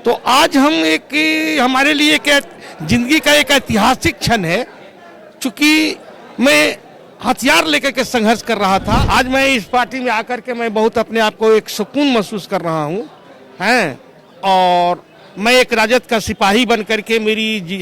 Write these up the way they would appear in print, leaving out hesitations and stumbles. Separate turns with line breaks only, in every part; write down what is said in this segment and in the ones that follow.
तो आज हम हमारे लिए जिंदगी का एक ऐतिहासिक क्षण है। चूंकि मैं हथियार लेकर के संघर्ष कर रहा था, आज मैं इस पार्टी में आकर के मैं बहुत अपने आप को एक सुकून महसूस कर रहा हूँ हैं। और मैं एक राजद का सिपाही बन करके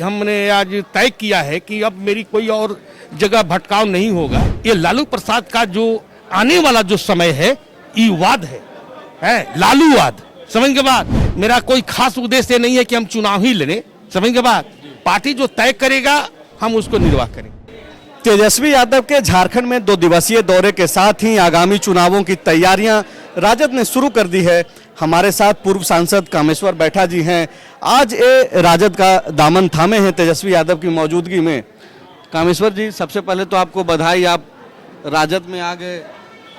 हमने आज तय किया है कि अब मेरी कोई और जगह भटकाव नहीं होगा। ये लालू प्रसाद का जो आने वाला जो समय है, युवाद है लालूवाद। समझ के बाद मेरा कोई खास उद्देश्य नहीं है कि हम चुनाव ही लेने। समझ के बाद पार्टी जो तय करेगा हम उसको निर्वाह करेंगे।
तेजस्वी यादव के झारखंड में 2 दिवसीय दौरे के साथ ही आगामी चुनावों की तैयारियां राजद ने शुरू कर दी है। हमारे साथ पूर्व सांसद कामेश्वर बैठा जी हैं। आज ये राजद का दामन थामे हैं तेजस्वी यादव की मौजूदगी में। कामेश्वर जी, सबसे पहले तो आपको बधाई, आप राजद में आ गए।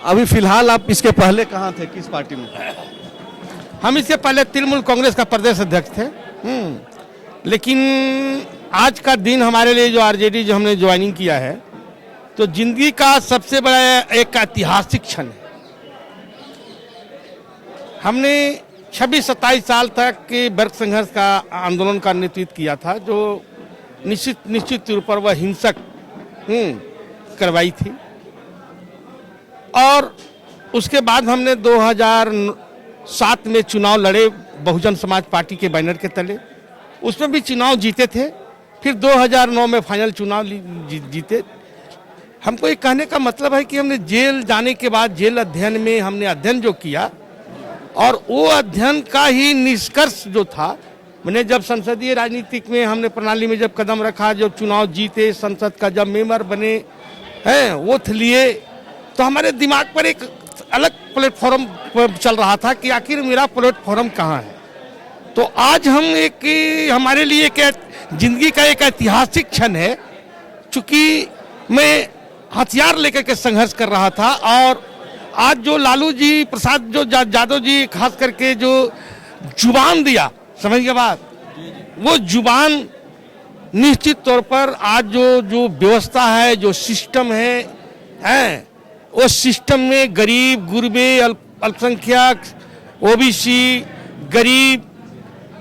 अभी फिलहाल आप इसके पहले कहाँ थे, किस पार्टी में?
हम इससे पहले तृणमूल कांग्रेस का प्रदेश अध्यक्ष थे। लेकिन आज का दिन हमारे लिए जो आरजेडी जो हमने ज्वाइनिंग किया है, तो जिंदगी का सबसे बड़ा एक ऐतिहासिक क्षण है। हमने 26-27 साल तक के वर्ग संघर्ष का आंदोलन का नेतृत्व किया था, जो निश्चित तौर पर वह हिंसक कार्रवाई थी। और उसके बाद हमने 2007 में चुनाव लड़े बहुजन समाज पार्टी के बैनर के तले, उसमें भी चुनाव जीते थे। फिर 2009 में फाइनल चुनाव जीते। हमको ये कहने का मतलब है कि हमने जेल जाने के बाद जेल अध्ययन में हमने अध्ययन जो किया, और वो अध्ययन का ही निष्कर्ष जो था, मैंने जब संसदीय राजनीतिक में हमने प्रणाली में जब कदम रखा, जब चुनाव जीते, संसद का जब मेंबर बने हैं, वो लिए, तो हमारे दिमाग पर एक अलग प्लेटफॉर्म चल रहा था कि आखिर मेरा प्लेटफॉर्म कहाँ है। तो आज हम हमारे लिए जिंदगी का एक ऐतिहासिक क्षण है। चूंकि मैं हथियार लेकर के संघर्ष कर रहा था, और आज जो लालू जी प्रसाद जो यादव जी खास करके जो जुबान दिया, समझ के बाद वो जुबान निश्चित तौर पर आज जो व्यवस्था है, जो सिस्टम है वो सिस्टम में गरीब, गुरबे, अल्पसंख्यक, ओबीसी, गरीब,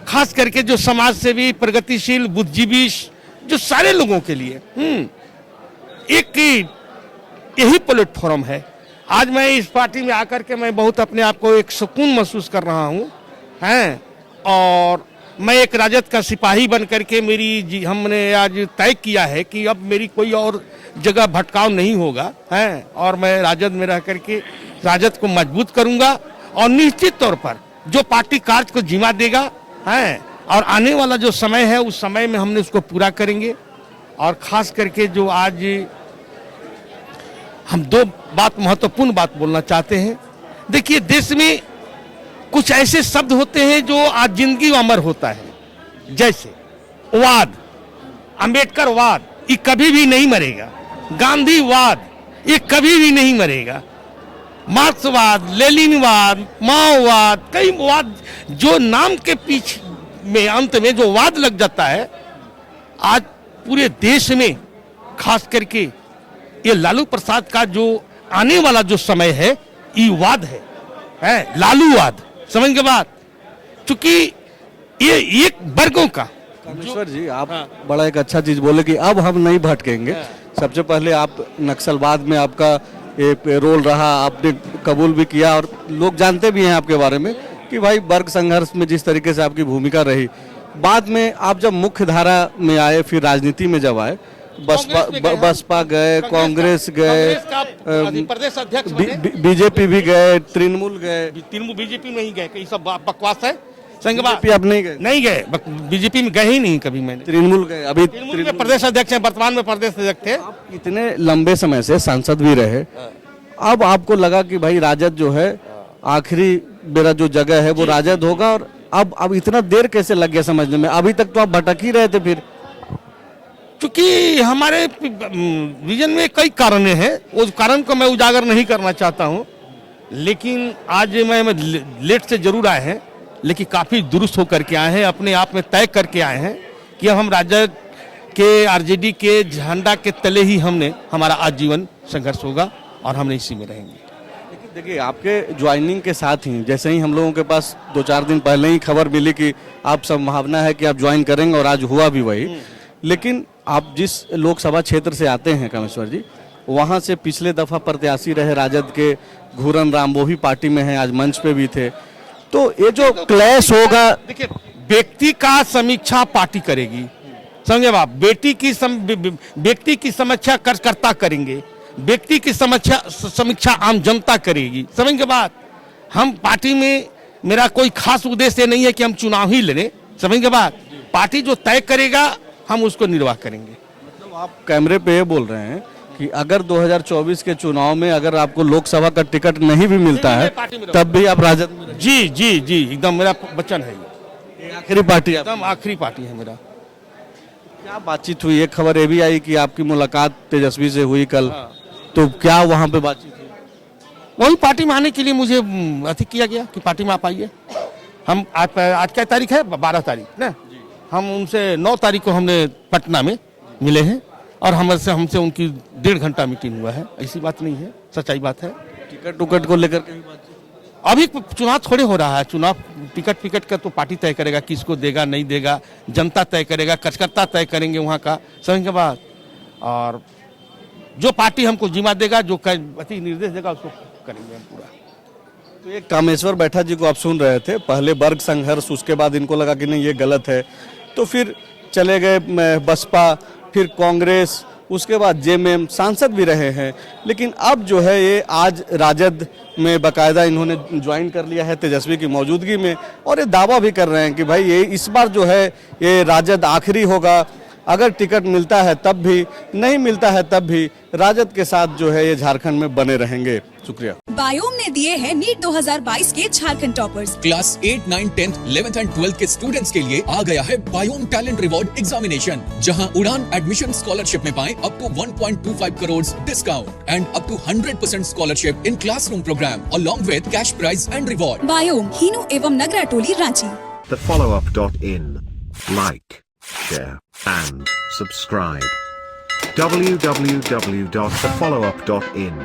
खास करके जो समाज सेवी, प्रगतिशील, बुद्धिजीवी, जो सारे लोगों के लिए एक यही प्लेटफॉर्म है। आज मैं इस पार्टी में आकर के मैं बहुत अपने आप को एक सुकून महसूस कर रहा हूँ हैं। और मैं एक राजद का सिपाही बन करके हमने आज तय किया है कि अब मेरी कोई और जगह भटकाव नहीं होगा हैं। और मैं राजद में रह करके राजद को मजबूत करूंगा, और निश्चित तौर पर जो पार्टी कार्य को जिम्मा देगा हैं, और आने वाला जो समय है उस समय में हमने उसको पूरा करेंगे। और खास करके जो आज हम 2 महत्वपूर्ण बात बोलना चाहते हैं। देखिए, देश में कुछ ऐसे शब्द होते हैं जो आज जिंदगी अमर होता है, जैसे वाद, अंबेडकरवाद, ये कभी भी नहीं मरेगा। गांधीवाद, ये कभी भी नहीं मरेगा। मार्क्सवाद, लेनिनवाद, माओवाद, कई वाद, जो नाम के पीछे में अंत में जो वाद लग जाता है, आज पूरे देश में खास करके ये लालू प्रसाद का जो आने वाला जो समय है, युवाद है लालूवाद। समझ के बाद चूंकि ये एक वर्गों का।
कामेश्वर जी, आप बड़ा एक अच्छा चीज बोले कि अब हम नहीं भटकेंगे। सबसे पहले आप नक्सलवाद में आपका एक रोल रहा, आपने कबूल भी किया, और लोग जानते भी हैं आपके बारे में कि भाई वर्ग संघर्ष में जिस तरीके से आपकी भूमिका रही। बाद में आप जब मुख्य धारा में आए, फिर राजनीति में जब आए, बसपा गए, कांग्रेस गए,
प्रदेश अध्यक्ष,
बीजेपी भी गए, तृणमूल गए।
बीजेपी में ही गए, ये सब बकवास है।
बीजेपी आप नहीं गए?
बीजेपी में गए ही नहीं कभी मैंने।
तृणमूल गए, अभी
तृणमूल में प्रदेश अध्यक्ष हैं, वर्तमान में प्रदेश अध्यक्ष थे।
आप इतने लंबे समय से सांसद भी रहे, अब आपको लगा कि भाई राजद जो है आखिरी मेरा जो जगह है वो राजद होगा, और अब इतना देर कैसे लग गया समझने में? अभी तक तो आप भटक ही रहे थे। फिर
क्योंकि हमारे विजन में कई कारण हैं, उस कारण को मैं उजागर नहीं करना चाहता हूं। लेकिन आज मैं लेट से जरूर आए हैं, लेकिन काफ़ी दुरुस्त होकर के आए हैं, अपने आप में तय करके आए हैं कि अब हम राजद के आरजेडी के झंडा के तले ही हमारा आजीवन संघर्ष होगा, और हम इसी में रहेंगे।
देखिए, आपके ज्वाइनिंग के साथ ही जैसे ही हम लोगों के पास 2-4 दिन पहले ही खबर मिली कि आप संभावना है कि आप ज्वाइन करेंगे, और आज हुआ भी वही। लेकिन आप जिस लोकसभा क्षेत्र से आते हैं कामेश्वर जी, वहाँ से पिछले दफा प्रत्याशी रहे राजद के घूरन राम, वो भी पार्टी में हैं, आज मंच पे भी थे। तो ये जो क्लैश होगा,
देखिए, व्यक्ति का समीक्षा पार्टी करेगी, समझे आप। व्यक्ति की समीक्षा कार्यकर्ता करेंगे, व्यक्ति की समीक्षा आम जनता करेगी, समझ के बात। हम पार्टी में, मेरा कोई खास उद्देश्य नहीं है कि हम चुनाव ही लड़ें, समझ के बात। पार्टी जो तय करेगा हम उसको निर्वाह करेंगे।
मतलब आप कैमरे पे ये बोल रहे हैं कि अगर 2024 के चुनाव में अगर आपको लोकसभा का टिकट नहीं भी मिलता है तब भी आप राजद में रहेंगे?
जी जी जी, एकदम मेरा वचन है,
ये आखिरी पार्टी है,
एकदम आखिरी पार्टी है मेरा।
क्या बातचीत हुई? एक खबर ये भी आई कि आपकी मुलाकात तेजस्वी से हुई कल, तो क्या वहां पे बातचीत हुई?
वही पार्टी में आने के लिए मुझे अति किया गया कि पार्टी में आप आइए। हम आज क्या तारीख है, 12 तारीख ना। हम उनसे 9 तारीख को हमने पटना में मिले हैं, और हमसे उनकी 1.5 घंटा मीटिंग हुआ है। ऐसी बात नहीं है, सच्चाई बात है।
टिकट टुकट को लेकर के भी बातचीत?
अभी चुनाव थोड़े हो रहा है, चुनाव टिकट का तो पार्टी तय करेगा, किसको देगा नहीं देगा, जनता तय करेगा, कार्यकर्ता तय करेंगे वहाँ का, समझ के बाद। और जो पार्टी हमको जिम्मा देगा, जो अति निर्देश देगा, उसको करेंगे हम पूरा।
तो ये कामेश्वर बैठा जी को आप सुन रहे थे, पहले वर्ग संघर्ष, उसके बाद इनको लगा कि नहीं ये गलत है, तो फिर चले गए बसपा, फिर कांग्रेस, उसके बाद जेएमएम, सांसद भी रहे हैं। लेकिन अब जो है ये आज राजद में बाकायदा इन्होंने ज्वाइन कर लिया है तेजस्वी की मौजूदगी में, और ये दावा भी कर रहे हैं कि भाई ये इस बार जो है ये राजद आखिरी होगा। अगर टिकट मिलता है तब भी, नहीं मिलता है तब भी राजद के साथ जो है ये झारखंड में बने रहेंगे। शुक्रिया।
बायोम ने दिए हैं नीट 2022 के Jharkhand toppers.
Class 8, 9, 10, 11th and 12th के स्टूडेंट्स के लिए आ गया है बायोम टैलेंट रिवॉर्ड एग्जामिनेशन, जहां उड़ान एडमिशन स्कॉलरशिप में पाएं up to 1.25 crore discount and up to 100% scholarship in classroom programme along with cash prize and reward.
बायोम, हिनू एवं नगरा टोली, Ranchi.
thefollowup.in. Like, share and subscribe. www.thefollowup.in